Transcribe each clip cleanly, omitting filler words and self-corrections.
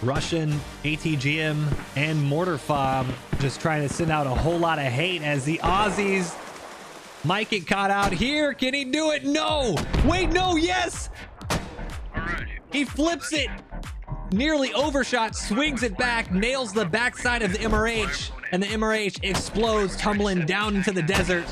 Russian ATGM and mortar fob just trying to send out a whole lot of hate as the Aussies might get caught out here. Can he do it? No. Wait, no. Yes. He flips it. Nearly overshot, swings it back, nails the backside of the MRH, and the MRH explodes, tumbling down into the desert.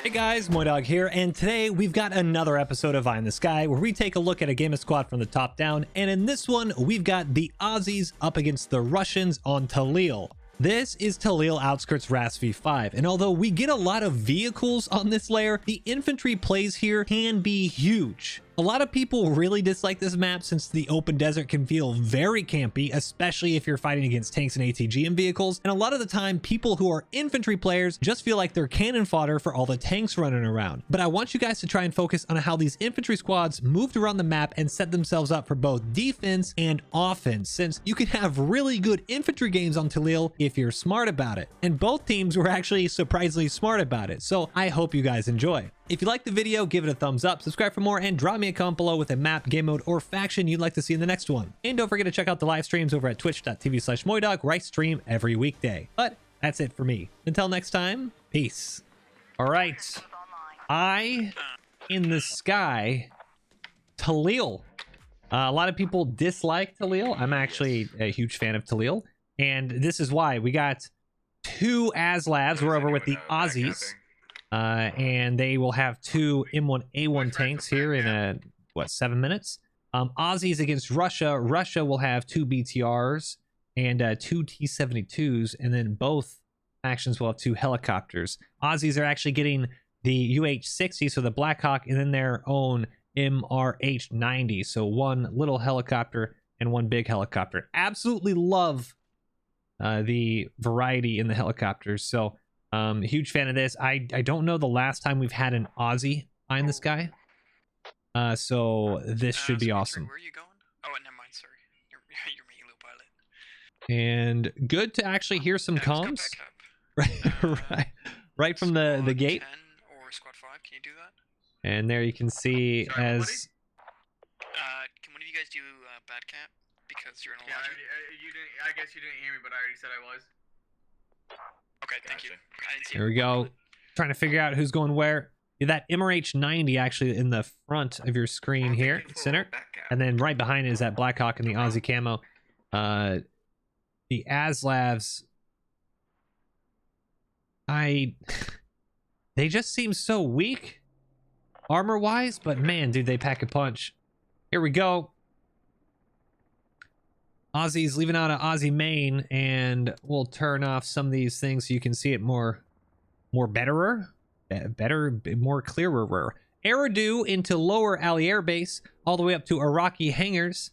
Hey guys, MoiDawg here, and today we've got another episode of Eye in the Sky where we take a look at a game of squad from the top down, and in this one we've got the Aussies up against the Russians on Tallil. This is Tallil Outskirts RAS v5, and although we get a lot of vehicles on this layer, the infantry plays here can be huge. A lot of people really dislike this map since the open desert can feel very campy, especially if you're fighting against tanks and ATGM vehicles, and a lot of the time people who are infantry players just feel like they're cannon fodder for all the tanks running around. But I want you guys to try and focus on how these infantry squads moved around the map and set themselves up for both defense and offense, since you can have really good infantry games on Tallil if you're smart about it. And both teams were actually surprisingly smart about it, so I hope you guys enjoy. If you liked the video, give it a thumbs up, subscribe for more, and drop me a comment below with a map, game mode, or faction you'd like to see in the next one. And don't forget to check out the live streams over at twitch.tv/MoiDawg, where I stream every weekday. But that's it for me. Until next time, peace. All right. Eye in the Sky, Tallil. A lot of people dislike Tallil. I'm actually a huge fan of Tallil. And this is why. We got two ASLAVs. We're over with the Aussies. And they will have two M1A1 tanks here in 7 minutes. Aussies against Russia. Russia will have two BTRs and two T-72s, and then both factions will have two helicopters. Aussies are actually getting the UH-60, so the Black Hawk, and then their own MRH-90, so one little helicopter and one big helicopter. Absolutely love the variety in the helicopters, so huge fan of this. I don't know the last time we've had an Aussie Eye in the Sky, so this should be awesome. Where are you going? Oh, never mind. Sorry, you're making a little pilot. And good to actually hear some comms. right from the gate. 10 or squad 5, can you do that? And there you can see as. Can one of you guys do bad cap because you're in a logic? I guess you didn't hear me, but I already said I was. Okay, thank you. There we go. Trying to figure out who's going where. That MRH-90 actually in the front of your screen here, center, and then right behind it is that Black Hawk and the Aussie camo. The ASLAVs, they just seem so weak armor-wise, but man, dude, they pack a punch. Here we go. Aussie's leaving out an Aussie main, and we'll turn off some of these things so you can see it more better, more clearer. Eridu into lower Ali Air Base, all the way up to Iraqi hangars,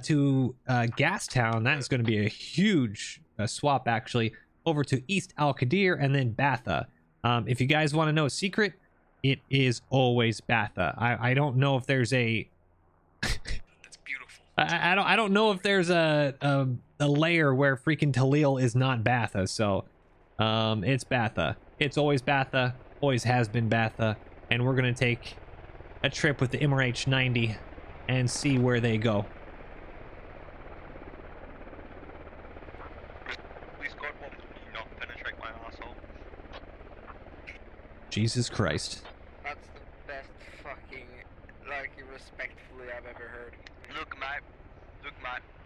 to Gastown. That is going to be a huge swap, actually, over to East Al Qadir and then Batha. If you guys want to know a secret, it is always Batha. I don't know if there's a I don't know if there's a layer where freaking Tallil is not Batha, so it's Batha. It's always Batha, always has been Batha, and we're gonna take a trip with the MRH-90 and see where they go. Please God won't not penetrate my asshole. Jesus Christ. That's the best fucking, like, respectfully I've ever heard. Look, mate,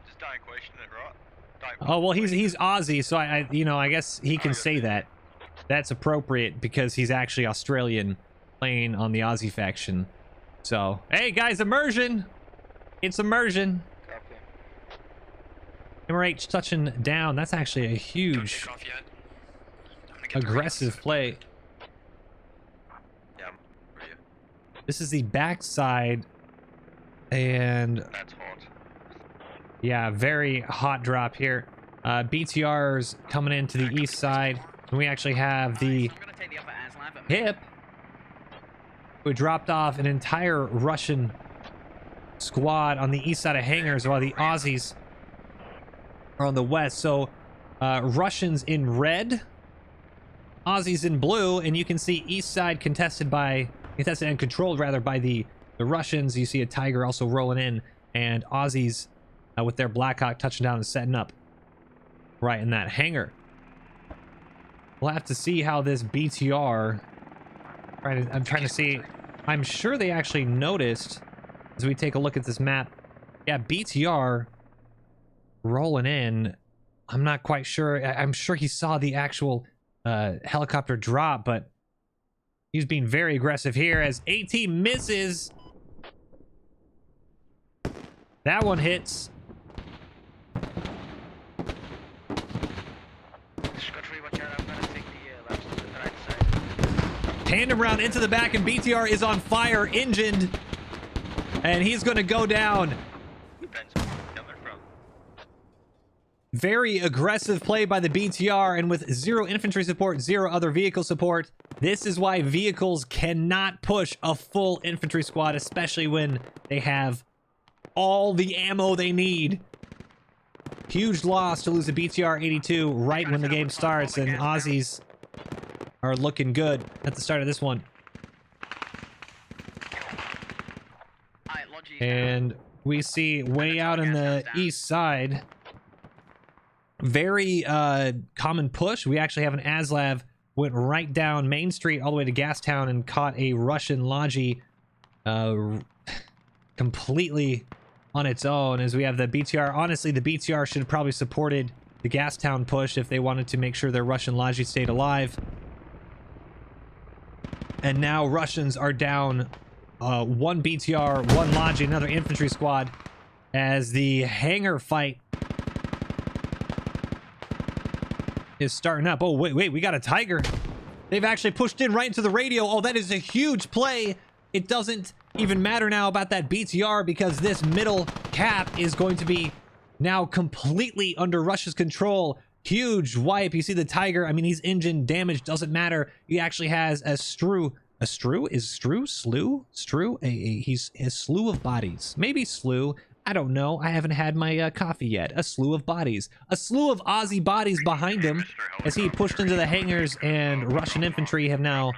just don't question it, right? Oh well, he's Aussie, so I guess he can say that. That's appropriate because he's actually Australian, playing on the Aussie faction. So hey guys, immersion! It's immersion. Copy. MRH touching down. That's actually a huge aggressive play. Yeah, where are you? This is the backside, and That's hot. yeah, very hot drop here. BTRs coming into the east side, and we actually have the hip, who dropped off an entire Russian squad on the east side of hangars, while the Aussies are on the west. So Russians in red, Aussies in blue, and you can see east side contested and controlled rather by the Russians. You see a Tiger also rolling in, and Aussies with their Blackhawk touching down and setting up right in that hangar. We'll have to see how this BTR... I'm trying to see... I'm sure they actually noticed, as we take a look at this map, yeah, BTR rolling in. I'm not quite sure. I'm sure he saw the actual helicopter drop, but he's being very aggressive here as AT misses. That one hits. Tandem round into the back, and BTR is on fire, engined, and he's going to go down. Very aggressive play by the BTR, and with 0 infantry support, 0 other vehicle support, this is why vehicles cannot push a full infantry squad, especially when they have all the ammo they need. Huge loss to lose a BTR 82 right when the game starts, and Aussies are looking good at the start of this one. And we see way out in the east side, very common push. We actually have an ASLAV went right down Main Street all the way to Gastown and caught a Russian Logi completely on its own, as we have the BTR. Honestly, the BTR should have probably supported the Gastown push if they wanted to make sure their Russian Logi stayed alive. And now Russians are down 1 BTR, 1 Logi, another infantry squad, as the hangar fight is starting up. Oh, wait, we got a Tiger. They've actually pushed in right into the radio. Oh, that is a huge play. It doesn't even matter now about that BTR because this middle cap is going to be now completely under Russia's control. Huge wipe. You see the Tiger. I mean, he's engine damage. Doesn't matter. He actually has a slew. A slew? Is slew? He's a slew of bodies. Maybe slew. I don't know. I haven't had my coffee yet. A slew of bodies. A slew of Aussie bodies behind him as he pushed into the hangars, and Russian infantry have now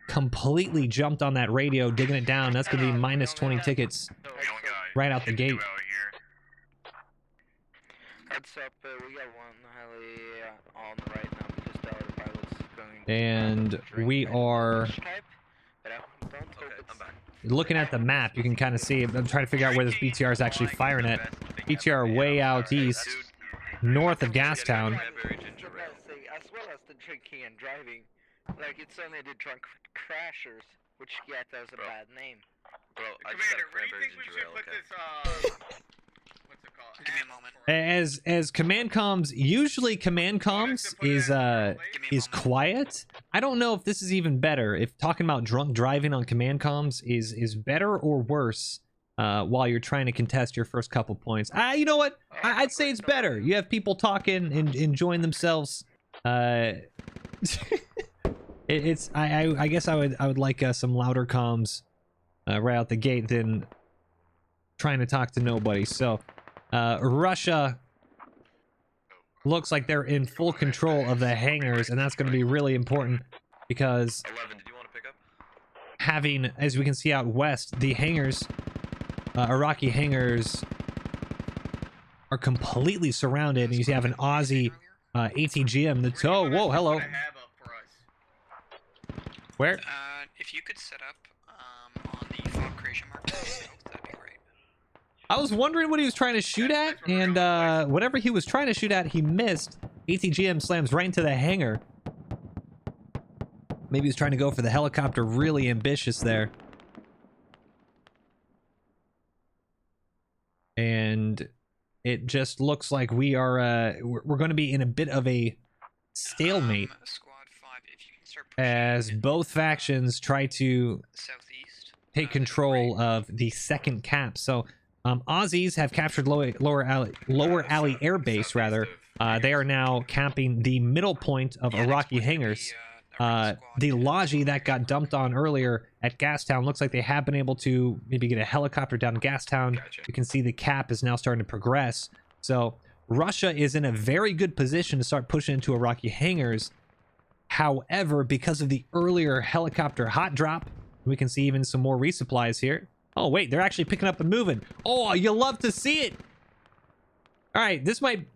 completely jumped on that radio, digging it down. That's going to be minus 20 tickets right out the gate. Heads up, we got 1 heli on right now. We just the pilot's going. And we are looking at the map. You can kind of see. I'm trying to figure out where this BTR is actually firing at. BTR way out east, north of Gastown. As well as the drinking and driving, like it's only the drunk crashers, which yet has a bad name. Bro, I just Commander, got where do you think we should put this, what's it called? Give me a moment. As command comms, usually command comms is quiet. I don't know if this is even better. If talking about drunk driving on command comms is better or worse while you're trying to contest your first couple points. You know what? I'd say it's better. You have people talking and enjoying themselves. I guess I would like some louder comms right out the gate than trying to talk to nobody. So Russia looks like they're in full control of the hangars, and that's going to be really important because 11, did you want to pick up? having, as we can see out west, the hangars, Iraqi hangars, are completely surrounded, and you have an Aussie ATGM. The toe. Whoa, hello. Where? If you could set up on the fog creation marker, that'd be great. I was wondering what he was trying to shoot at, and whatever he was trying to shoot at, he missed. ATGM slams right into the hangar. Maybe he's trying to go for the helicopter. Really ambitious there. And it just looks like we are we're going to be in a bit of a stalemate Squad 5, if you can start pushing as in, both factions try to southeast. take control of the second cap. So Aussies have captured Lower Alley Air Base, rather. They are now camping the middle point of Iraqi hangars. The Logi that got dumped on earlier at Gastown, looks like they have been able to maybe get a helicopter down to Gastown. Gotcha. You can see the cap is now starting to progress. So Russia is in a very good position to start pushing into Iraqi hangars. However, because of the earlier helicopter hot drop, we can see even some more resupplies here. Oh, wait, they're actually picking up and moving. Oh, you love to see it. All right,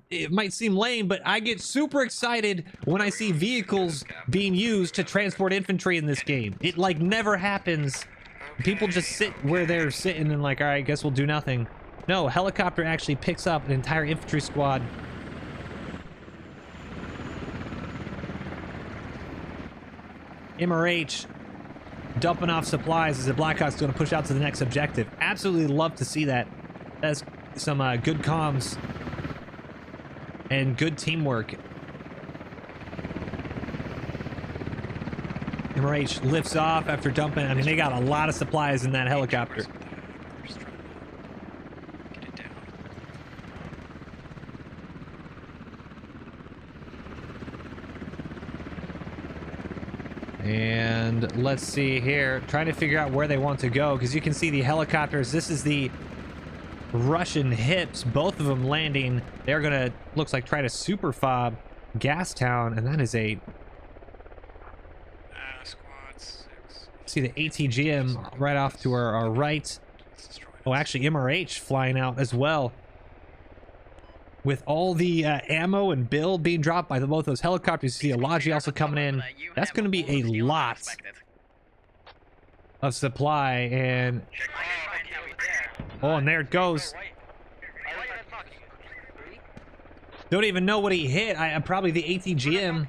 it might seem lame, but I get super excited when I see vehicles being used to transport infantry in this game. It like never happens. People just sit where they're sitting and like, all right, I guess we'll do nothing. No, helicopter actually picks up an entire infantry squad. MRH dumping off supplies as the Blackhawk's going to push out to the next objective. Absolutely love to see that. That's some good comms and good teamwork. MRH lifts off after dumping. I mean, they got a lot of supplies in that helicopter. And let's see here, trying to figure out where they want to go, because you can see the helicopters. This is the Russian hips, both of them landing. They're gonna, looks like, try to super fob Gastown, and that is a squad 6. see the ATGM right off to our right. Oh, actually MRH flying out as well. With all the ammo and build being dropped by both those helicopters, you see a Logi also coming in. That's going to be a lot of supply. And oh, and there it goes. Don't even know what he hit. Probably the ATGM.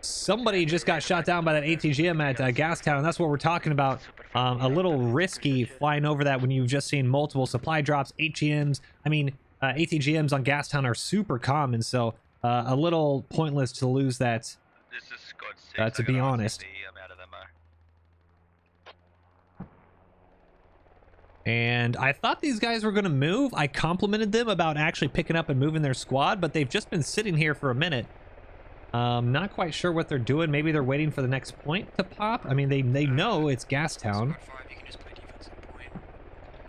Somebody just got shot down by that ATGM at Gastown, and that's what we're talking about. A little risky flying over that when you've just seen multiple supply drops. ATGMs, I mean, ATGMs on Gastown are super common, so a little pointless to lose that, This is Squad 6. to be honest. I'm out of ammo. And I thought these guys were going to move. I complimented them about actually picking up and moving their squad, but they've just been sitting here for a minute. Not quite sure what they're doing. Maybe they're waiting for the next point to pop. I mean, they know it's Gastown. Squad 5, you can just play defense at the point.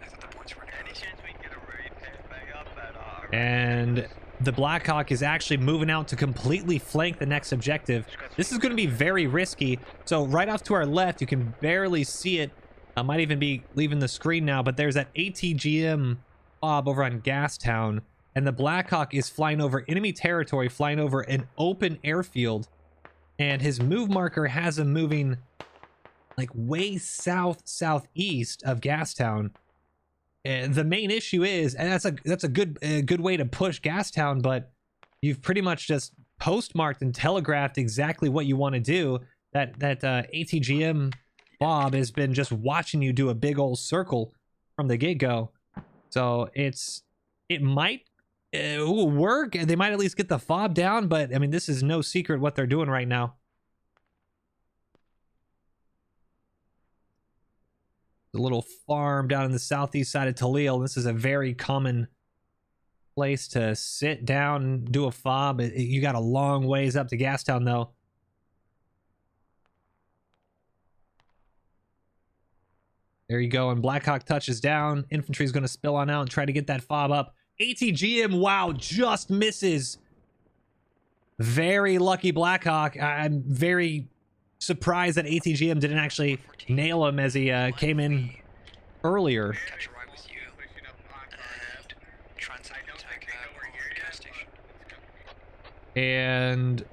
I thought the points were Any chance we can get a repair back up at And the Blackhawk is actually moving out to completely flank the next objective. This is going to be very risky. So right off to our left, you can barely see it. I might even be leaving the screen now, but there's that ATGM fob over on Gastown. And the Blackhawk is flying over enemy territory, flying over an open airfield. And his move marker has him moving like way southeast of Gastown. And the main issue is, and that's a good way to push Gastown, but you've pretty much just postmarked and telegraphed exactly what you want to do. That ATGM Bob has been just watching you do a big old circle from the get-go. So it might work. They might at least get the fob down, but I mean, this is no secret what they're doing right now. The little farm down in the southeast side of Tallil. This is a very common place to sit down and do a fob. You got a long ways up to Gastown though. There you go, and Blackhawk touches down. Infantry's going to spill on out and try to get that fob up. ATGM, wow, just misses. Very lucky Blackhawk. I'm very surprised that ATGM didn't actually nail him as he came in earlier. Catch a ride with you and try and attack the gas station. And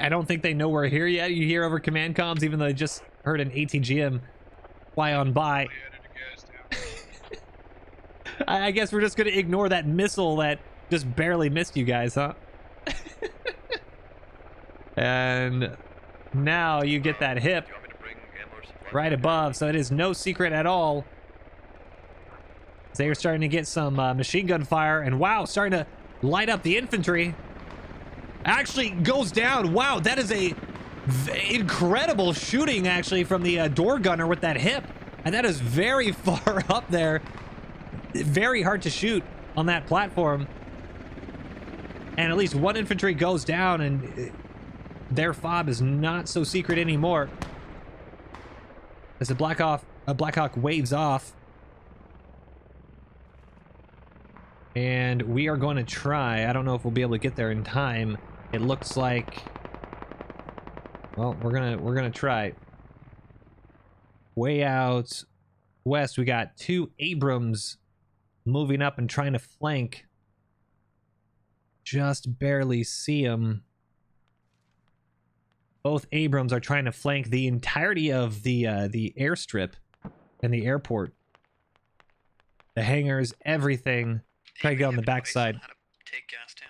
I don't think they know we're here yet. You hear over command comms, even though they just heard an ATGM fly on by. I guess we're just going to ignore that missile that just barely missed you guys, huh? And now you get that hip right above, so it is no secret at all. They are starting to get some machine gun fire, and wow, starting to light up the infantry. Actually goes down. Wow, that is a incredible shooting actually from the door gunner with that hip, and that is very far up there. Very hard to shoot on that platform. And at least one infantry goes down, and their fob is not so secret anymore. As the Blackhawk waves off. And we are going to try. I don't know if we'll be able to get there in time. It looks like, well, we're gonna try. way out west, we got 2 Abrams moving up and trying to flank. Just barely see them. Both Abrams are trying to flank the entirety of the airstrip and the airport. The hangars, everything. Try to get on the backside. How to take gas down.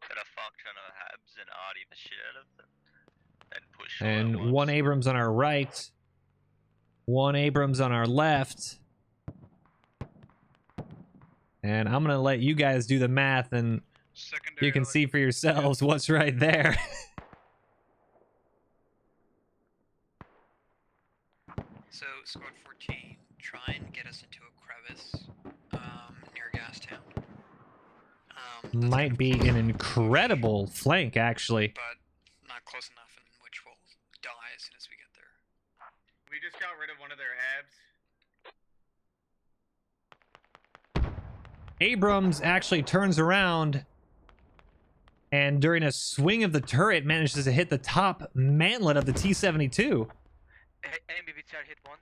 Got a fuck ton of habs and arty the shit out of them. And push. And 1 Abrams on our right. 1 Abrams on our left. And I'm gonna let you guys do the math, and you can see for yourselves what's right there. So, Squad 14, try and get us into a crevice near Gastown. Might be an incredible flank, actually. But not close enough, in which we'll die as soon as we get there. We just got rid of one of their habs. Abrams actually turns around, and during a swing of the turret, manages to hit the top mantlet of the T-72. MBBTR hit once.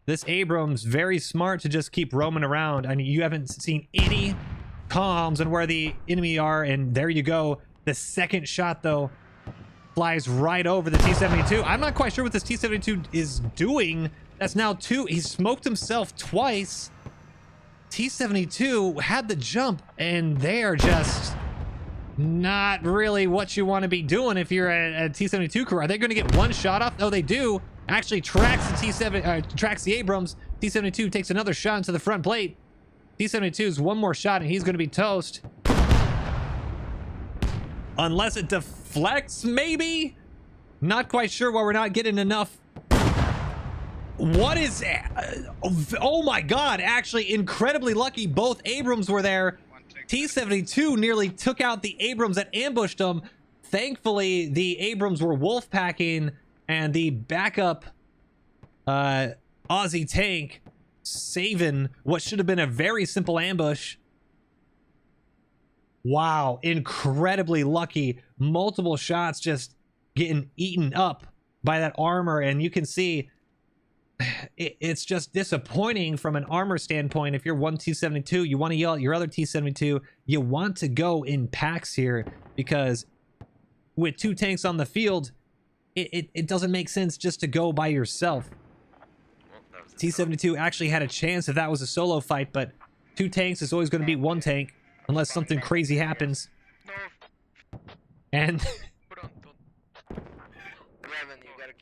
This Abrams, very smart to just keep roaming around. I mean, you haven't seen any comms on where the enemy are, and there you go. The second shot, though, flies right over the T-72. I'm not quite sure what this T-72 is doing. That's now 2. He smoked himself twice. T-72 had the jump, and they are just not really what you want to be doing if you're a T-72 crew. Are they going to get 1 shot off? Oh, they do. Actually tracks the tracks the Abrams. T-72 takes another shot into the front plate. T-72 is 1 more shot, and he's going to be toast. Unless it deflects, maybe? Not quite sure why we're not getting enough. What is... oh my god, actually incredibly lucky both Abrams were there. T-72 nearly took out the Abrams that ambushed them. Thankfully, the Abrams were wolf packing, and the backup Aussie tank saving what should have been a very simple ambush. Wow, incredibly lucky. Multiple shots just getting eaten up by that armor, and you can see it's just disappointing from an armor standpoint. If you're 1 T-72, you want to yell at your other T-72. You want to go in packs here, because with 2 tanks on the field, it doesn't make sense just to go by yourself. T-72 actually had a chance if that was a solo fight, but 2 tanks is always going to beat 1 tank unless something crazy happens. And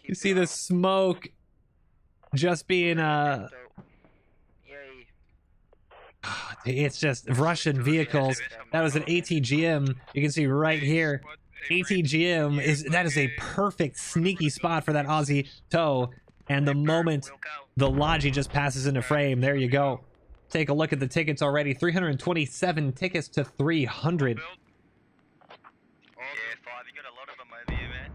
you see the smoke just being it's just Russian vehicles. That was an ATGM. You can see right here, ATGM is a perfect sneaky spot for that Aussie tow. And the moment the Logi just passes into frame, there you go. Take a look at the tickets already. 327 tickets to 300. Yeah, 5. You got a lot of them over here, man.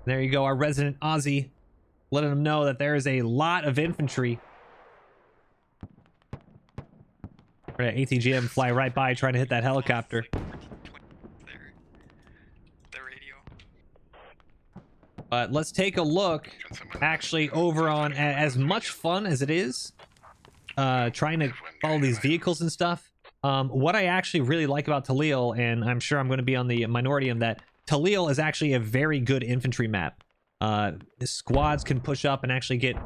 There you go, our resident Aussie, letting them know that there is a lot of infantry. ATGM fly right by trying to hit that helicopter. But let's take a look actually over on, as much fun as it is trying to follow these vehicles and stuff. What I actually really like about Tallil, and I'm sure I'm going to be on the minority of that, Tallil is actually a very good infantry map. Squads can push up and actually get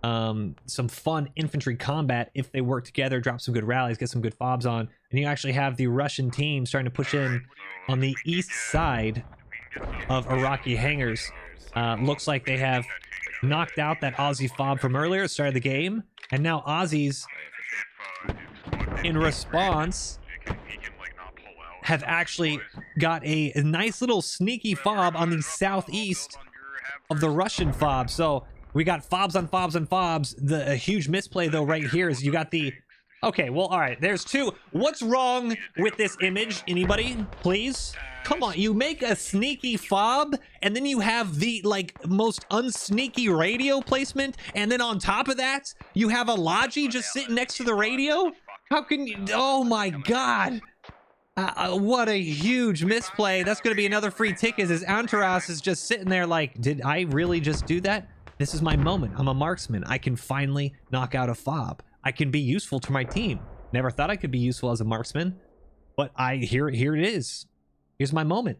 some fun infantry combat if they work together, drop some good rallies, get some good fobs on, and you actually have the Russian team starting to push in on the east side of Iraqi hangars. Looks like they have knocked out that Aussie fob from earlier, started the game, and now Aussies, in response, have actually got a nice little sneaky fob on the southeast of the Russian fob. So we got fobs on fobs on fobs. A huge misplay though right here is you got the... Okay, well, all right, there's 2. What's wrong with this image? Anybody, please? Come on, you make a sneaky fob, and then you have the, like, most unsneaky radio placement, and then on top of that, you have a Logi just sitting next to the radio? How can you... Oh my god! What a huge misplay. That's going to be another free ticket as AORUS is just sitting there like, did I really just do that? This is my moment. I'm a marksman. I can finally knock out a fob. I can be useful to my team. Never thought I could be useful as a marksman, but here it is. Here's my moment.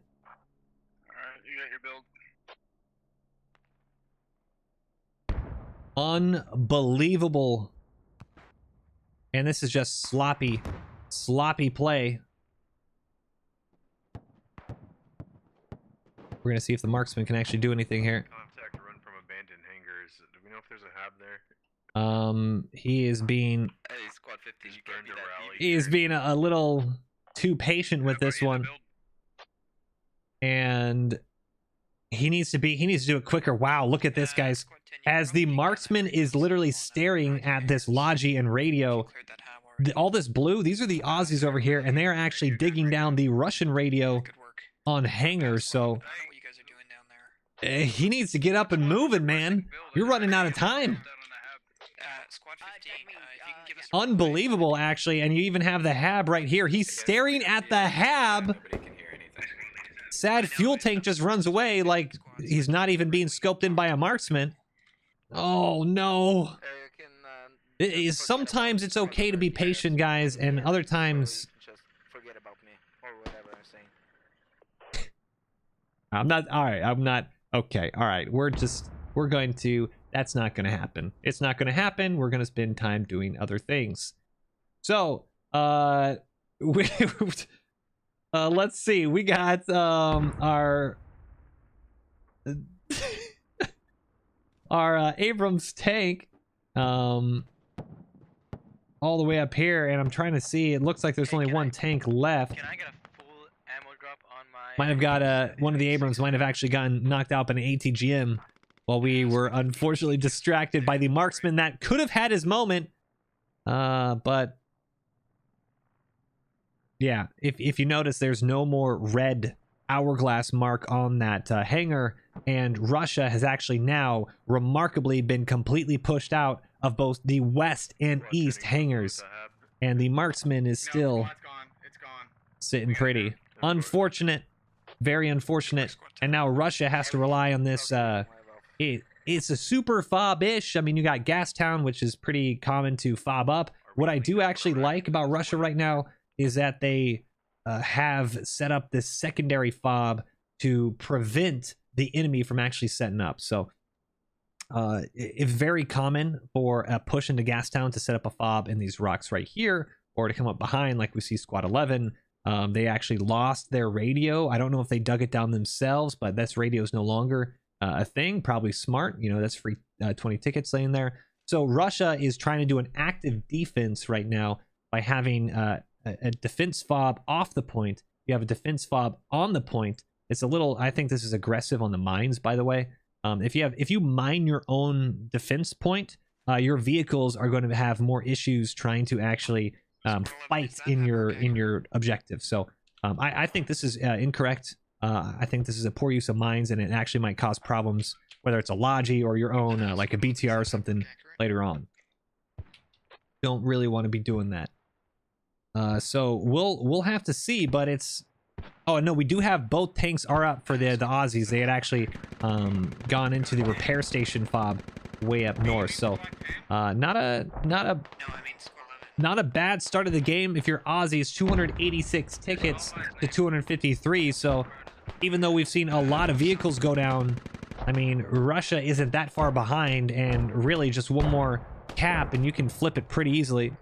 Alright, you got your build. Unbelievable. And this is just sloppy play. We're gonna see if the marksman can actually do anything here. Contact run from abandoned hangars. Do we know if there's a hab there? He is being Hey, squad 15, you burned gave me a that rally. deep. he is being a little too patient with this one, and he needs to do it quicker. Wow, look at this, guys. As the marksman is literally staring at this Logi and radio, all this blue, these are the Aussies over here, and they are actually digging down the Russian radio on Hangar. So he needs to get up and moving, man. You're running out of time. Squad 15, if you can give us Unbelievable, actually. And you even have the hab right here. He's staring at the hab. Sad fuel tank just runs away like he's not even being scoped in by a marksman. Oh no. Sometimes it's okay to be patient, guys, and other times Just forget about me or whatever I'm saying. I'm not. All right, I'm not. Okay, all right. We're going to. That's not going to happen. It's not going to happen. We're going to spend time doing other things. So, let's see. We got our Abrams tank all the way up here, and I'm trying to see. It looks like there's only one tank left. Can I get a full ammo drop on my... Might have got one of the Abrams might have actually gotten knocked out by an ATGM while we were unfortunately distracted by the marksman that could have had his moment. But yeah, if you notice, there's no more red hourglass mark on that hangar, and Russia has actually now remarkably been completely pushed out of both the west and east hangars, and the marksman is still It's gone. It's gone. sitting pretty. Unfortunate, very unfortunate. And now Russia has to rely on this. It's a super fob-ish. I mean, you got Gastown, which is pretty common to fob up. What I do actually like about Russia right now is that they have set up this secondary fob to prevent the enemy from actually setting up. So it's very common for a push into Gastown to set up a fob in these rocks right here, or to come up behind like we see Squad 11. They actually lost their radio. I don't know if they dug it down themselves, but this radio is no longer a thing. Probably smart. You know, that's free 20 tickets laying there. So Russia is trying to do an active defense right now by having a defense fob off the point. You have a defense fob on the point. It's a little, I think this is aggressive on the mines, by the way. If you mine your own defense point, your vehicles are going to have more issues trying to actually fight in your objective. So I think this is incorrect. I think this is a poor use of mines, and it actually might cause problems, whether it's a Logi or your own, like a BTR or something later on. Don't really want to be doing that. So we'll have to see, but it's... Oh, no, we do have both tanks are up for the Aussies. They had actually gone into the repair station fob way up north. So not a bad start of the game. If you're Aussies, 286 tickets to 253. So even though we've seen a lot of vehicles go down, I mean, Russia isn't that far behind, and really just one more cap and you can flip it pretty easily.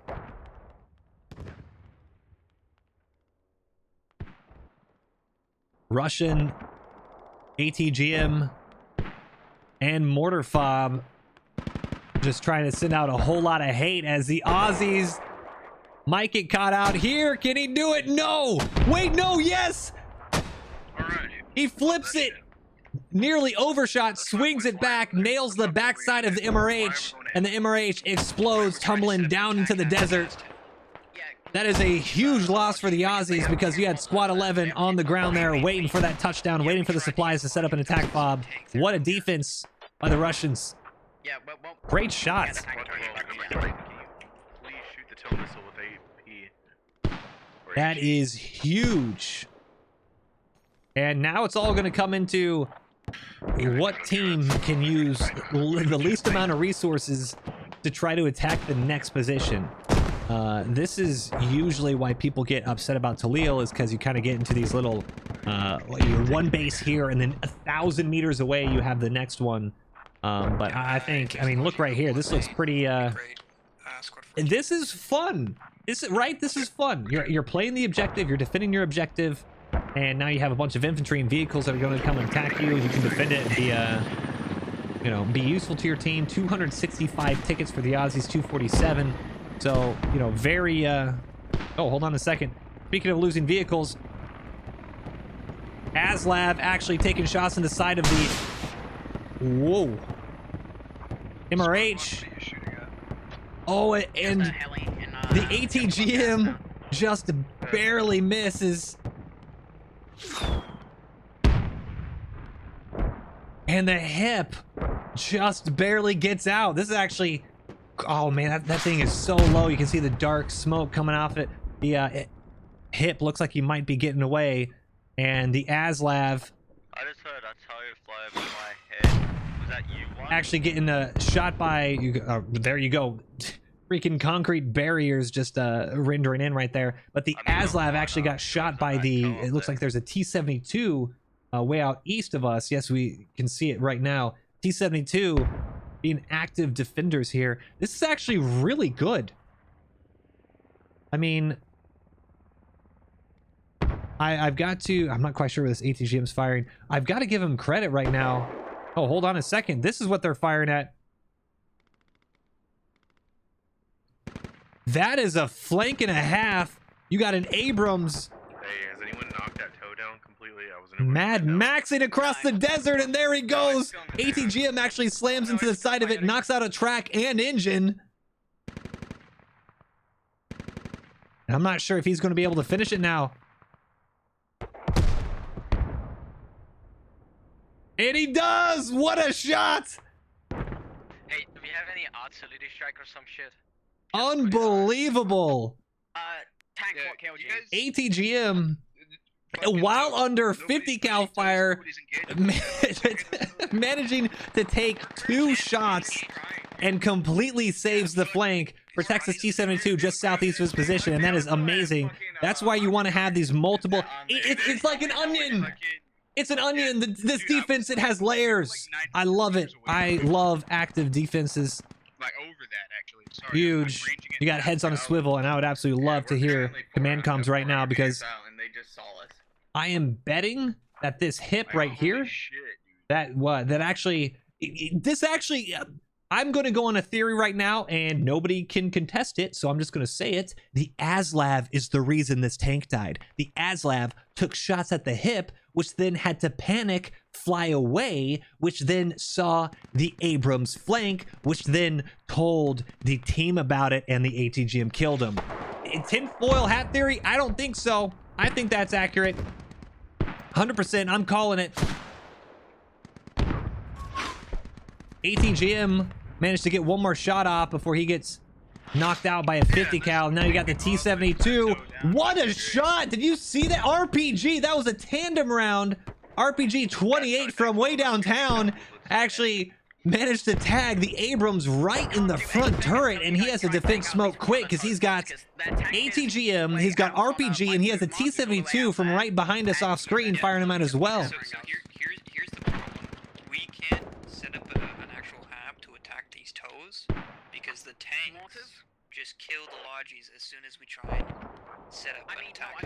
Russian ATGM and mortar fob just trying to send out a whole lot of hate as the Aussies might get caught out here. Can he do it? No! Wait, no, yes! He flips it. Nearly overshot, swings it back, nails the backside of the MRH, and the MRH explodes, tumbling down into the desert. That is a huge loss for the Aussies, because you had Squad 11 on the ground there waiting for that touchdown, waiting for the supplies to set up an attack fob. What a defense by the Russians. Great shots. Please shoot the tail missile with AP. That is huge. And now it's all going to come into what team can use the least amount of resources to try to attack the next position. This is usually why people get upset about Tallil, is because you kind of get into these little one base here and then 1,000 meters away you have the next one. But I think, I mean, look right here. This looks pretty. This is fun. This is fun. You're playing the objective. You're defending your objective, and now you have a bunch of infantry and vehicles that are going to come and attack you. You can defend it and be useful to your team. 265 tickets for the Aussies, 247. So, very, oh, hold on a second. Speaking of losing vehicles, ASLAV actually taking shots in the side of the, whoa, MRH. Oh, and the ATGM just barely misses. And the hip just barely gets out. This is actually, oh man, that thing is so low. You can see the dark smoke coming off it. The hip looks like he might be getting away. And the ASLAV I just heard a toe fly over my head. Was that you, one? actually getting shot by, there you go. Freaking concrete barriers just rendering in right there. But the ASLAV actually got shot by the, it looks like there's a T-72 way out east of us. Yes, we can see it right now. T-72 being active defenders here. This is actually really good. I mean, I've got to, I'm not quite sure where this ATGM's firing. I've got to give him credit right now. Oh, hold on a second. This is what they're firing at. That is a flank and a half. You got an Abrams. Hey, has anyone knocked that toe down completely? I wasn't able to Mad find out. Maxing across the desert, and there he goes. ATGM actually slams into the side of it, knocks out a track and engine. And I'm not sure if he's going to be able to finish it now. And he does! What a shot! Hey, do we have any artillery strike or some shit? Unbelievable. Tank, what killed you? ATGM, while under 50 cal fire, managing to take 2 shots and completely saves the flank for Texas T-72 just southeast of his position, and that is amazing. That's why you want to have these multiple, it's like an onion. It's an onion. This defense, it has layers. I love it. I love active defenses. Like over that, actually. Sorry, Huge. You got heads on a swivel, and I would absolutely love to hear command comms right now, because I am betting that this hip right here, that actually, I'm going to go on a theory right now, and nobody can contest it, so I'm just going to say it. The ASLAV is the reason this tank died. The ASLAV took shots at the hip, which then had to panic, fly away, which then saw the Abrams flank, which then told the team about it, and the ATGM killed him. Tinfoil hat theory? I don't think so. I think that's accurate. 100%, I'm calling it. ATGM managed to get one more shot off before he gets knocked out by a 50 cal. Now you got the T-72. What a shot! Did you see that? RPG, that was a tandem round. RPG 28 from way downtown actually managed to tag the Abrams right in the front turret, and he has to defend smoke quick because he's got ATGM, he's got RPG, and he has a T-72 from right behind us off screen firing him out as well. So here's the problem. We can't set up an actual hab to attack these toes because the tanks just kill the lodges as soon as we try and set up an attack.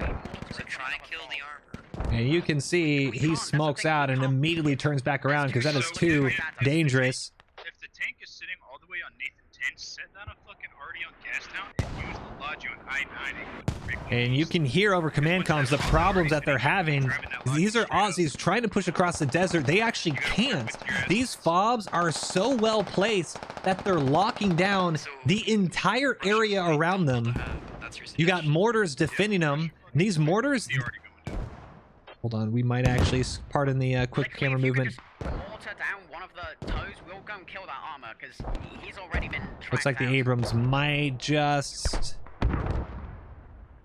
So try and kill the armor. And you can see he smokes out and immediately turns back around because that is too dangerous. If the tank is sitting all the way on Nathan 10, set down a fucking arty on Gastown and use the lodge on I-9. And you can hear over command comms the problems that they're having. These are Aussies trying to push across the desert. They actually can't. These fobs are so well placed that they're locking down the entire area around them. You got mortars defending them. These mortars... Hold on, we might actually, pardon the quick camera movement. Mortar down one of the toes, we'll go and kill that armor, because he's already been Looks like the Abrams might just...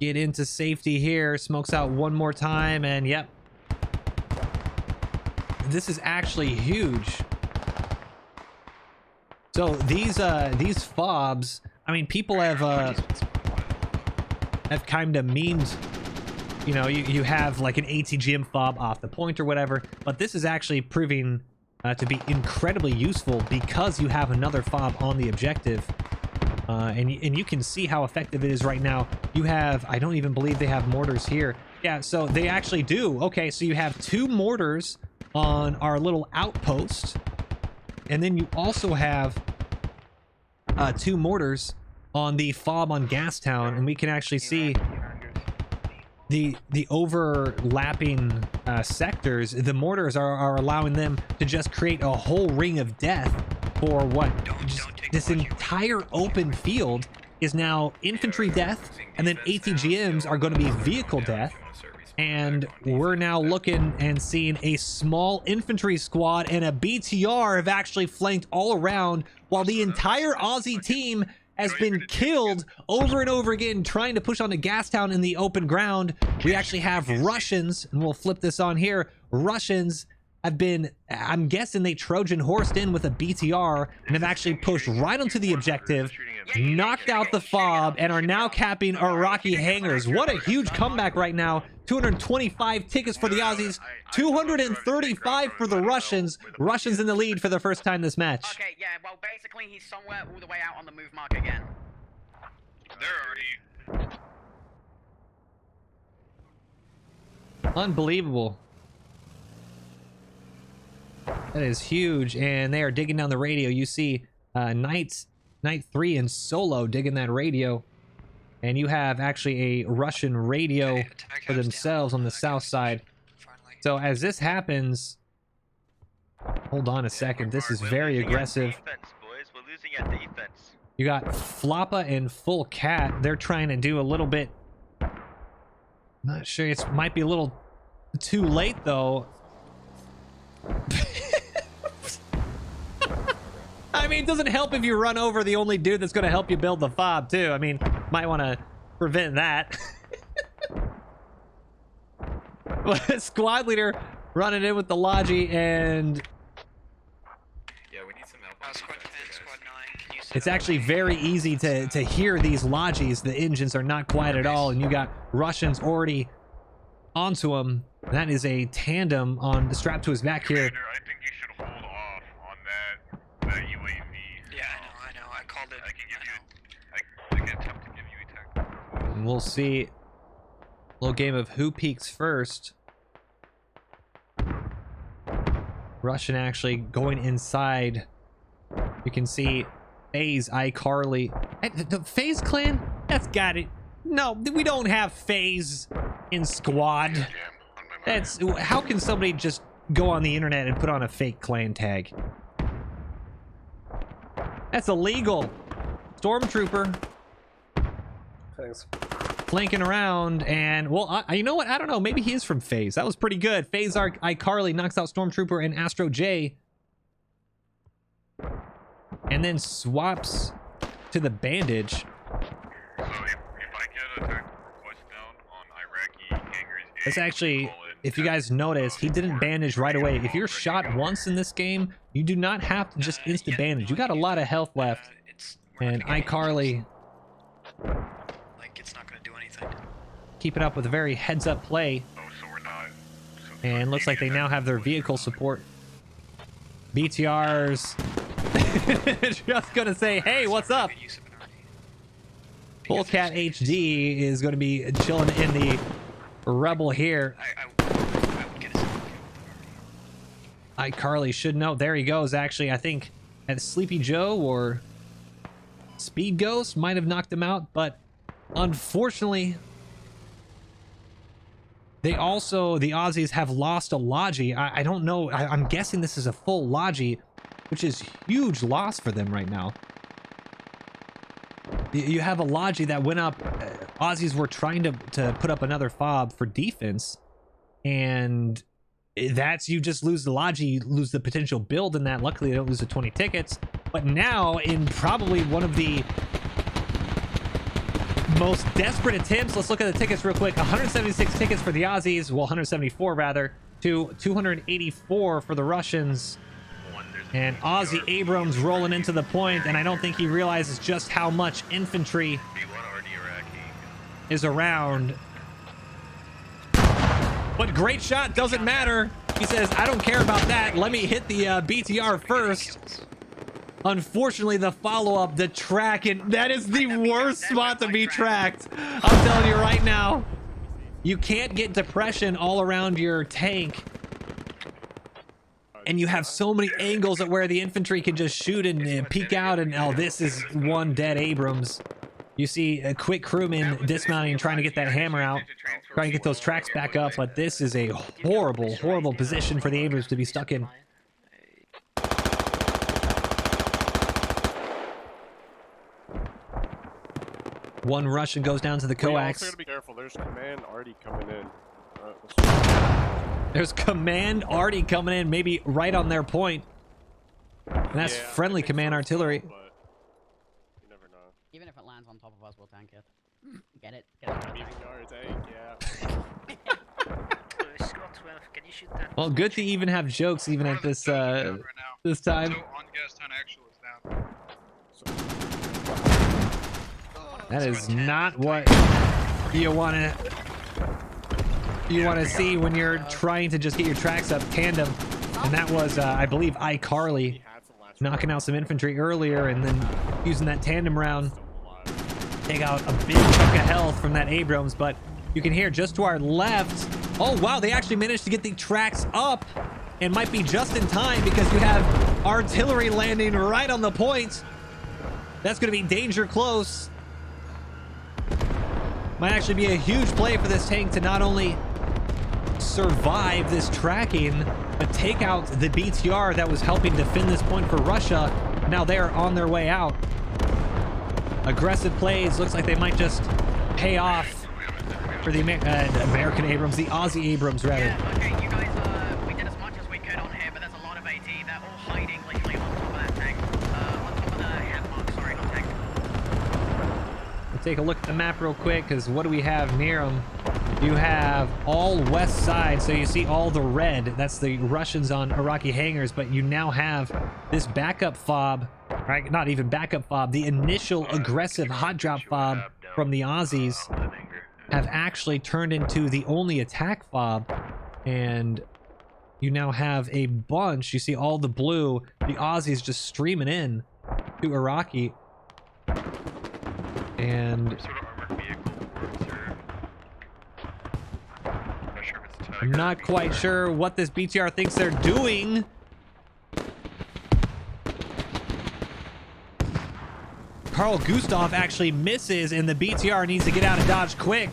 get into safety here. Smokes out one more time, and yep. This is actually huge. So these fobs, I mean, people have kind of memed, you know, you have like an ATGM fob off the point or whatever, but this is actually proving to be incredibly useful because you have another fob on the objective. And you can see how effective it is right now. You have, I don't even believe they have mortars here. Yeah, so they actually do. Okay, so you have 2 mortars on our little outpost. And then you also have 2 mortars on the fob on Gastown. And we can actually see the overlapping sectors. The mortars are allowing them to just create a whole ring of death for what? This entire open field is now infantry death, and then ATGMs are going to be vehicle death. And we're now looking and seeing a small infantry squad and a BTR have actually flanked all around, while the entire Aussie team has been killed over and over again trying to push onto Gastown in the open ground. We actually have Russians, and we'll flip this on here. Russians have been, I'm guessing they Trojan horsed in with a BTR and have actually pushed right onto the objective, knocked out the fob, and are now capping our Rocky hangars. What a huge comeback right now. 225 tickets for the Aussies, 235 for the Russians. Russians in the lead for the first time this match. Okay, yeah, well, basically, he's somewhere all the way out on the move mark again. They're already... Unbelievable. That is huge, and they are digging down the radio. You see Night 3 and Solo digging that radio, and you have actually a Russian radio for themselves on the south side. So as this happens, hold on a second, this is very aggressive. We're losing at defense. You got Floppa and Full Cat. They're trying to do a little bit, not sure, it might be a little too late though. I mean, it doesn't help if you run over the only dude that's going to help you build the fob, too. I mean, might want to prevent that. Squad leader running in with the Logi, and yeah, we need some help. Squad 10, Squad 9, can you set it's up actually a- very easy to hear these Logis. The engines are not quiet at all, and you got Russians already onto him. That is a tandem on the strap to his back here. Commander, I think you should hold off on that UAV. Yeah, I know, I called it. I can give I know. you... I can attempt to give you a tactical. And we'll see a little game of who peaks first. Russian actually going inside. You can see FaZe, iCarly. The FaZe clan? That's got it. No, we don't have FaZe in squad. That's, how can somebody just go on the internet and put on a fake clan tag? That's illegal. Stormtrooper. Thanks. Flanking around, and well, you know what? I don't know. Maybe he is from FaZe. That was pretty good. FaZe iCarly knocks out Stormtrooper and Astro J, and then swaps to the bandage. So if I get a tactical request down on Iraqi hangars, That's actually, if you guys notice, he didn't bandage right away. If you're shot once in this game, you do not have to just insta bandage. You got a lot of health left, We're not and gonna get any iCarly like, it's not gonna do anything. keeping up with a very heads-up play. Oh, so we're not. And looks like they now have their vehicle support. BTRs. Just gonna say, hey, what's up? Good use of an RD. Full Cat HD is going to be chilling in the Rebel here. I would get a second kill with an RD. iCarly should know. There he goes. Actually, I think at Sleepy Joe or Speed Ghost might have knocked him out, but unfortunately, they also, the Aussies have lost a Logi. I don't know. I'm guessing this is a full Logi, which is huge loss for them right now. You have a Logi that went up. Aussies were trying to put up another fob for defense, and that's, you just lose the Logi, you lose the potential build in that. Luckily, they don't lose the 20 tickets. But now, in probably one of the most desperate attempts. Let's look at the tickets real quick. 176 tickets for the Aussies, well, 174 rather, to 284 for the Russians. And Aussie Abrams rolling into the point, and I don't think he realizes just how much infantry is around. But great shot, doesn't matter. He says, I don't care about that. Let me hit the BTR first. Unfortunately, the follow-up, the track, and that is the worst spot to be tracked. I'm telling you right now, you can't get depression all around your tank. And you have so many angles at where the infantry can just shoot and peek out, and oh, this is one dead Abrams. You see a quick crewman dismounting and trying to get that hammer out, trying to get those tracks back up, but this is a horrible, horrible position for the Abrams to be stuck in. One Russian goes down to the coax. Also gotta be careful. There's command already coming in. There's command already coming in, maybe right on their point. And that's friendly command artillery. But you never know. Even if it lands on top of us, we'll tank it. Get it? Get it? Can you shoot that? Well, good to even have jokes even at this this time. That is not what you want to see when you're trying to just get your tracks up tandem. And that was, I believe, iCarly knocking out some infantry earlier and then using that tandem round. Take out a big chunk of health from that Abrams, but you can hear just to our left. Oh, wow, they actually managed to get the tracks up and might be just in time because you have artillery landing right on the point. That's going to be danger close. Might actually be a huge play for this tank to not only survive this tracking, but take out the BTR that was helping defend this point for Russia. Now they're on their way out. Aggressive plays. Looks like they might just pay off for the American Abrams, the Aussie Abrams, rather. Yeah, okay, you guys, we did as much as we could on here, but there's a lot of AT. They're all hiding literally on top of that tank. On top of the hand mark, sorry, not tank. We'll take a look at the map real quick, because what do we have near them? You have all west side, so you see all the red. That's the Russians on Iraqi hangars, but you now have this backup fob, right? Not even backup fob, the initial aggressive hot drop fob from the Aussies have actually turned into the only attack fob, and you now have a bunch. You see all the blue, the Aussies just streaming in to Iraqi. And I'm not quite sure what this BTR thinks they're doing. Carl Gustav actually misses, and the BTR needs to get out of dodge quick.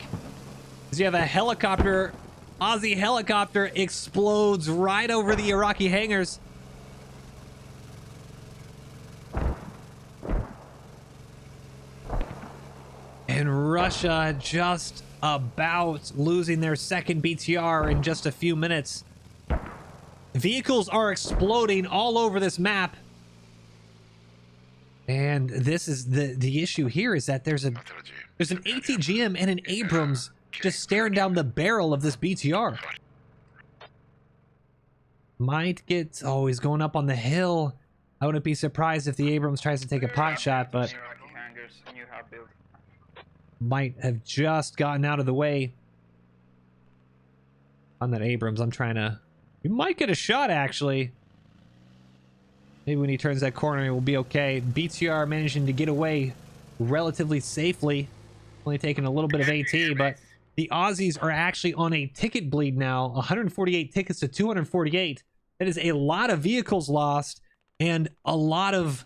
Because you have a helicopter, Aussie helicopter explodes right over the Iraqi hangars. And Russia just about losing their second BTR in just a few minutes. Vehicles are exploding all over this map. And this is the issue here, is that there's an ATGM and an Abrams just staring down the barrel of this BTR. Might get, oh, he's going up on the hill. I wouldn't be surprised if the Abrams tries to take a pot shot, but might have just gotten out of the way on that Abrams. I'm trying to, you might get a shot actually. Maybe when he turns that corner, it will be okay. BTR managing to get away relatively safely. Only taking a little bit of AT, but the Aussies are actually on a ticket bleed now. 148 tickets to 248. That is a lot of vehicles lost and a lot of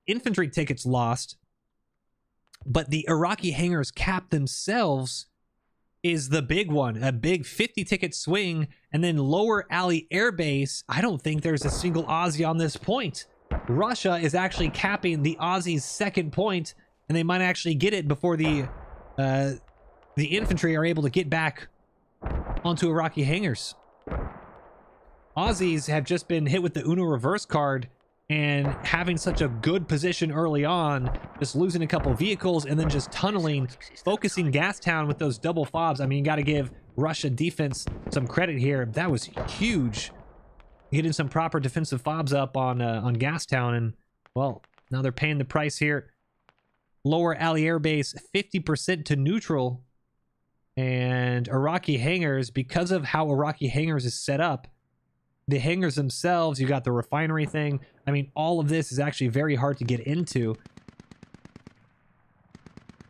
infantry tickets lost. But the Iraqi hangars cap themselves is the big one. A big 50 ticket swing, and then Lower Alley Air Base. I don't think there's a single Aussie on this point. Russia is actually capping the Aussies' second point, and they might actually get it before the infantry are able to get back onto Iraqi hangars. Aussies have just been hit with the Uno reverse card and having such a good position early on, just losing a couple vehicles and then just tunneling, focusing Gastown with those double fobs. I mean, you got to give Russia defense some credit here. That was huge. Getting some proper defensive fobs up on Gastown, and well, now they're paying the price here. Lower Alley Air Base 50% to neutral, and Iraqi hangars, because of how Iraqi hangars is set up, the hangars themselves, you got the refinery thing. I mean, all of this is actually very hard to get into.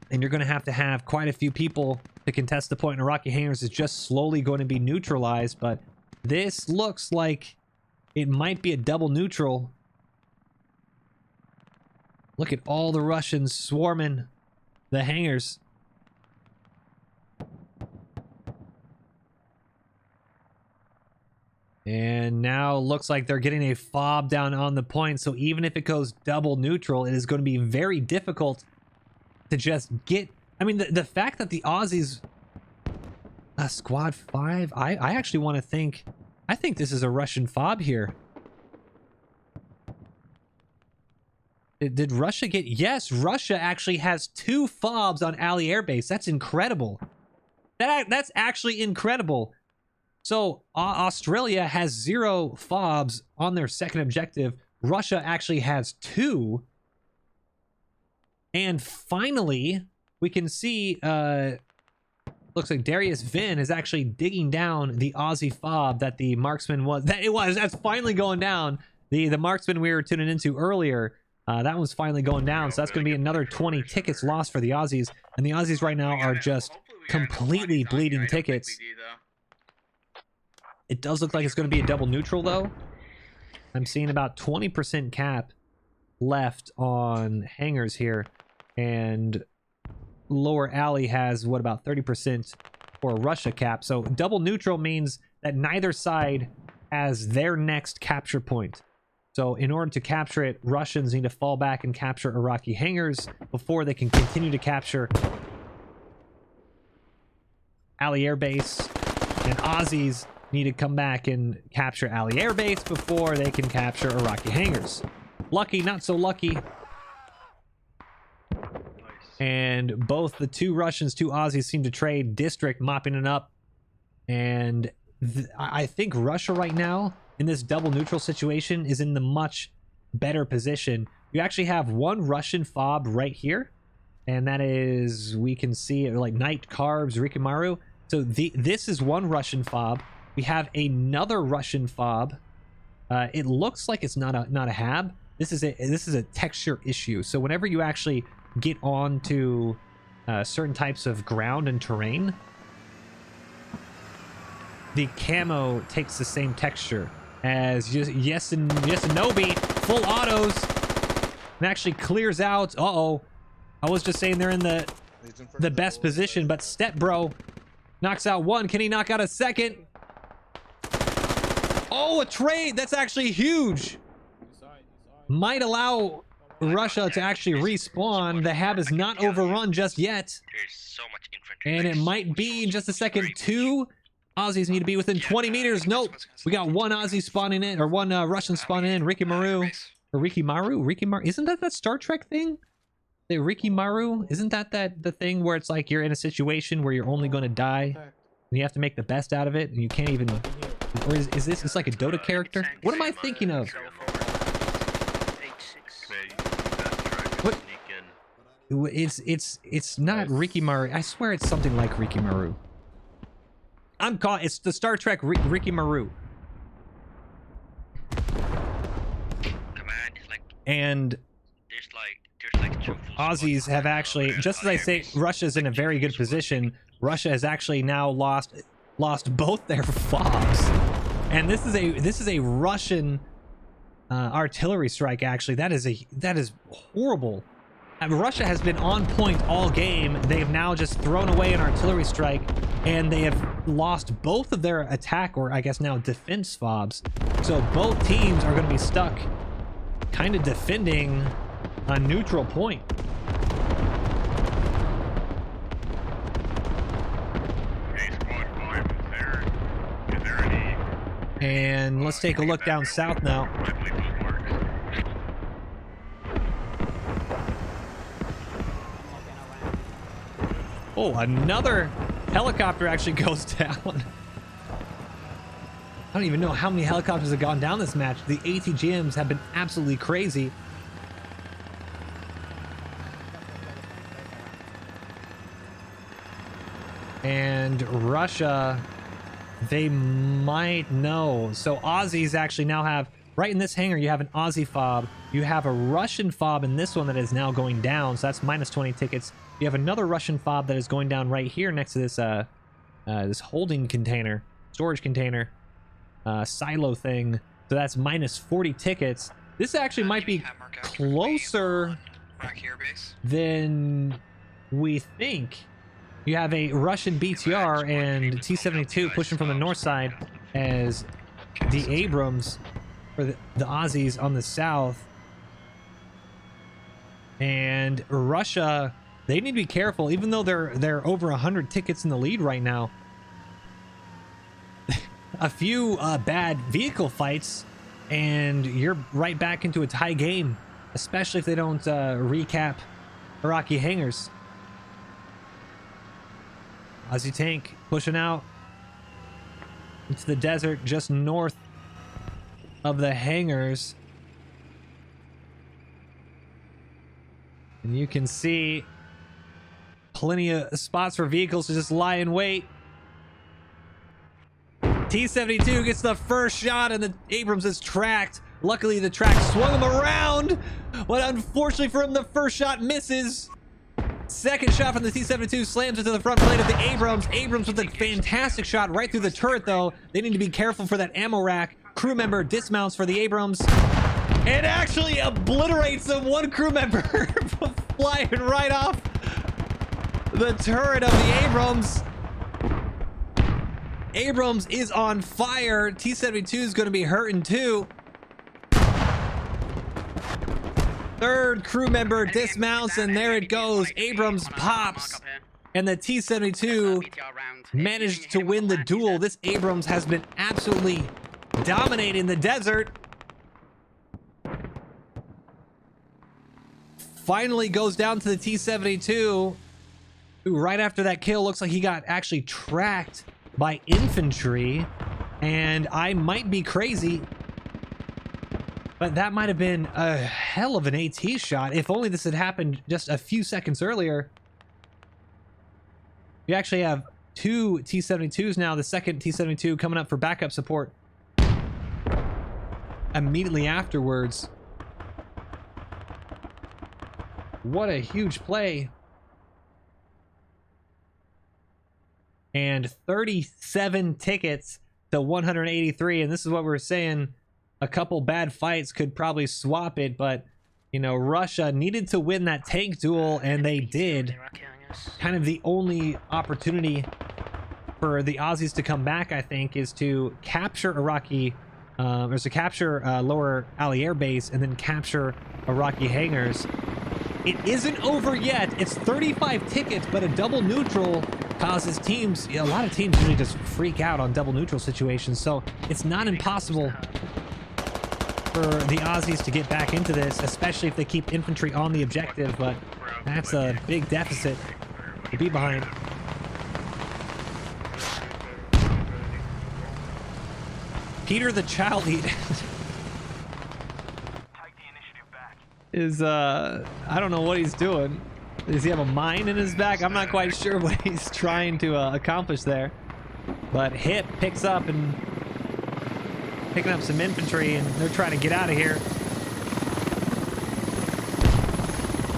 And you're going to have quite a few people to contest the point. And Iraqi hangars is just slowly going to be neutralized. But this looks like it might be a double neutral. Look at all the Russians swarming the hangars. And now looks like they're getting a fob down on the point. So even if it goes double neutral, it is going to be very difficult to just get... I mean, the fact that the Aussies... squad 5, I actually want to think... I think this is a Russian fob here. Did Russia get... Yes, Russia actually has 2 fobs on Alley Air Base. That's incredible. That's actually incredible. So Australia has 0 fobs on their second objective. Russia actually has 2. And finally, we can see, looks like Darius Vin is actually digging down the Aussie fob that the marksman was. That's finally going down. The marksman we were tuning into earlier, that one's finally going down. So that's going to be another 20 tickets lost for the Aussies. And the Aussies right now are just completely bleeding tickets. It does look like it's going to be a double neutral, though. I'm seeing about 20% cap left on hangars here. And lower alley has, what, about 30% for Russia cap. So double neutral means that neither side has their next capture point. So in order to capture it, Russians need to fall back and capture Iraqi hangars before they can continue to capture Alley Air Base. And Aussies need to come back and capture Alley Air Base before they can capture Iraqi hangars. Lucky, not so lucky. And both the 2 Russians, 2 Aussies seem to trade district, mopping it up. And I think Russia right now, in this double neutral situation, is in the much better position. You actually have 1 Russian fob right here. And that is, we can see, like, Night Carbs, Rikimaru. So this is 1 Russian fob. We have another Russian fob. It looks like it's not a hab. This is a texture issue. So whenever you actually get onto certain types of ground and terrain, the camo takes the same texture as yes and Nobi. Full autos and actually clears out. Uh-oh. I was just saying they're in the best position, but Step Bro knocks out 1. Can he knock out a second? Oh, a trade! That's actually huge! Might allow Russia to actually respawn. The hab is not overrun just yet. There's so much infantry. And it might be in just a second. 2 Aussies need to be within 20 meters. Nope. We got 1 Aussie spawning in, or 1 Russian spawning in. Rikimaru. Or Rikimaru? Rikimaru? Isn't that Star Trek thing? The Rikimaru? Isn't that the thing where it's like you're in a situation where you're only going to die? And you have to make the best out of it, and you can't even... Or is this... It's like a Dota character? What am I thinking of? What? It's not Rikimaru. I swear it's something like Rikimaru. I'm caught. It's the Star Trek Rikimaru. And Aussies have actually, just as I say, Russia's in a very good position. Russia has actually now lost both their fobs, and this is a Russian artillery strike. Actually, that is horrible. Russia has been on point all game. They've now just thrown away an artillery strike, and they have lost both of their attack, or I guess now defense fobs. So both teams are going to be stuck kind of defending a neutral point. And let's take a look down south now. Oh, another helicopter actually goes down. I don't even know how many helicopters have gone down this match. The ATGMs have been absolutely crazy. And Russia, they might know. So Aussies actually now have, right in this hangar, you have an Aussie fob. You have a Russian fob in this one that is now going down. So that's minus 20 tickets. You have another Russian fob that is going down right here next to this this holding container, storage container, silo thing. So that's minus 40 tickets. This actually might be closer than we think. You have a Russian BTR and T-72 pushing from the north side as the Abrams for the Aussies on the south. And Russia, they need to be careful, even though they're over 100 tickets in the lead right now. A few bad vehicle fights, and you're right back into a tie game, especially if they don't recap Iraqi hangars. Aussie tank pushing out into the desert just north of the hangars. And you can see plenty of spots for vehicles to just lie in wait. T-72 gets the first shot and the Abrams is tracked. Luckily the track swung him around, but unfortunately for him the first shot misses. Second shot from the T-72 slams into the front plate of the Abrams. Abrams with a fantastic shot right through the turret though. They need to be careful for that ammo rack. Crew member dismounts for the Abrams and actually obliterates them. One crew member flying right off the turret of the Abrams. Abrams is on fire. T-72 is going to be hurting too. Third crew member dismounts and there it goes. Abrams pops and the T-72 managed to win the duel. This Abrams has been absolutely dominating the desert. Finally goes down to the T-72, who right after that kill looks like he got actually tracked by infantry. And I might be crazy, but that might have been a hell of an AT shot. If only this had happened just a few seconds earlier. You actually have two T-72s now. The second T-72 coming up for backup support immediately afterwards. What a huge play. And 37 tickets to 183. And this is what we're saying. A couple bad fights could probably swap it, but you know, Russia needed to win that tank duel and they did. Kind of the only opportunity for the Aussies to come back, I think, is to capture Iraqi or to capture lower Ali Air Base and then capture Iraqi hangars. It isn't over yet. It's 35 tickets, but a double neutral causes teams, a lot of teams usually just freak out on double neutral situations, so it's not impossible for the Aussies to get back into this, especially if they keep infantry on the objective, but that's a big deficit to be behind. Peter the Child Eater is, I don't know what he's doing. Does he have a mine in his back? I'm not quite sure what he's trying to accomplish there. But Hip picks up and picking up some infantry, and they're trying to get out of here.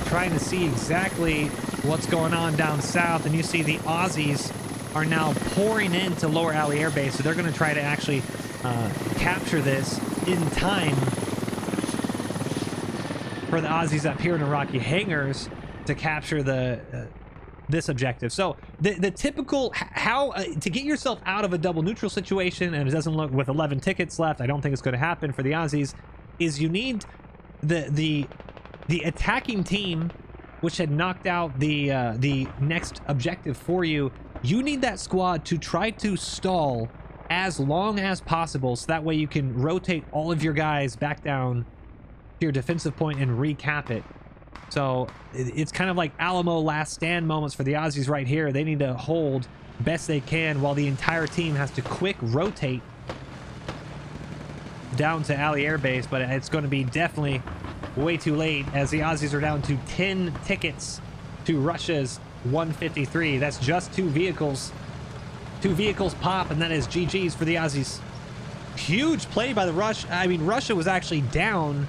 Trying to see exactly what's going on down south, and you see the Aussies are now pouring into Lower Ali Air Base, so they're going to try to actually capture this in time for the Aussies up here in Iraqi hangars to capture this objective. So the typical how to get yourself out of a double neutral situation, and it doesn't look with 11 tickets left, I don't think it's going to happen for the Aussies, is you need the attacking team, which had knocked out the next objective for you. You need that squad to try to stall as long as possible, so that way you can rotate all of your guys back down to your defensive point and recap it. So it's kind of like Alamo last stand moments for the Aussies right here. They need to hold best they can while the entire team has to quick rotate down to Ali Air Base, but it's going to be definitely way too late as the Aussies are down to 10 tickets to Russia's 153. That's just 2 vehicles. 2 vehicles pop, and that is GG's for the Aussies. Huge play by the Russia was actually down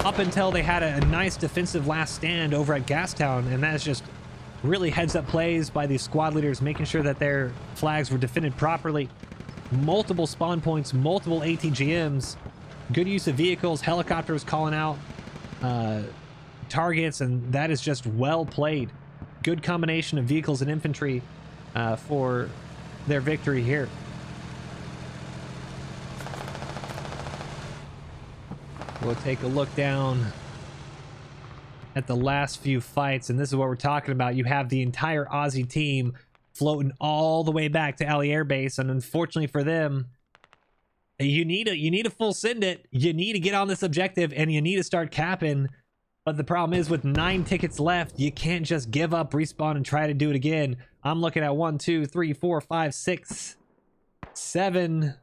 up until they had a nice defensive last stand over at Gastown, and that is just really heads-up plays by the squad leaders, making sure that their flags were defended properly. Multiple spawn points, multiple ATGMs, good use of vehicles, helicopters calling out targets, and that is just well played. Good combination of vehicles and infantry for their victory here. We'll take a look down at the last few fights, and this is what we're talking about. You have the entire Aussie team floating all the way back to Ali Air Base, and unfortunately for them, you need a full send it. You need to get on this objective, and you need to start capping. But the problem is, with 9 tickets left, you can't just give up, respawn, and try to do it again. I'm looking at 1, 2, 3, 4, 5, 6, 7,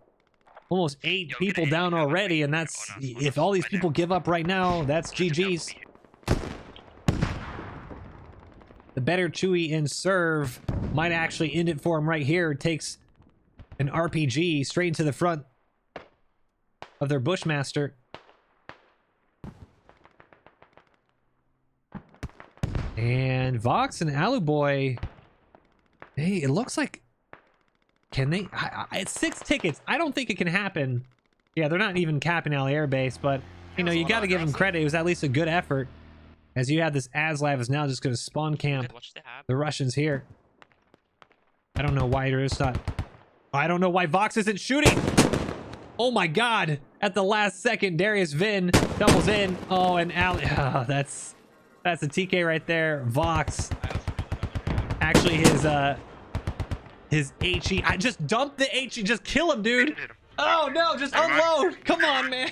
almost 8 people down already, and that's, if all these people give up right now, that's GG's. The better Chewy in serve might actually end it for him right here. Takes an RPG straight into the front of their Bushmaster. And Vox and Aluboy, hey, it looks like, can they, it's 6 tickets. I don't think it can happen. Yeah, they're not even capping Ali Air Base, but you know, you got to give them credit. It was at least a good effort. As you have this ASLAV is now just going to spawn camp the Russians here. I don't know why there's not, I don't know why Vox isn't shooting. Oh my god, at the last second, Darius Vin doubles in. Oh, and Ali, oh, that's a TK right there. Vox, actually his HE, I just dumped the HE, just kill him, dude. Oh no, just unload. Come on, man.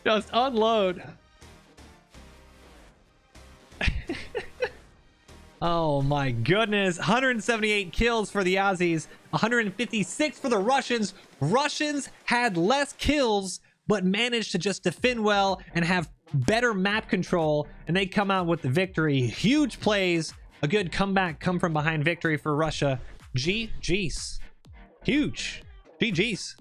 Just unload. Oh my goodness. 178 kills for the Aussies, 156 for the Russians. Russians had less kills, but managed to just defend well and have better map control, and they come out with the victory. Huge plays, a good comeback, come from behind victory for Russia. GG's. Huge. GG's.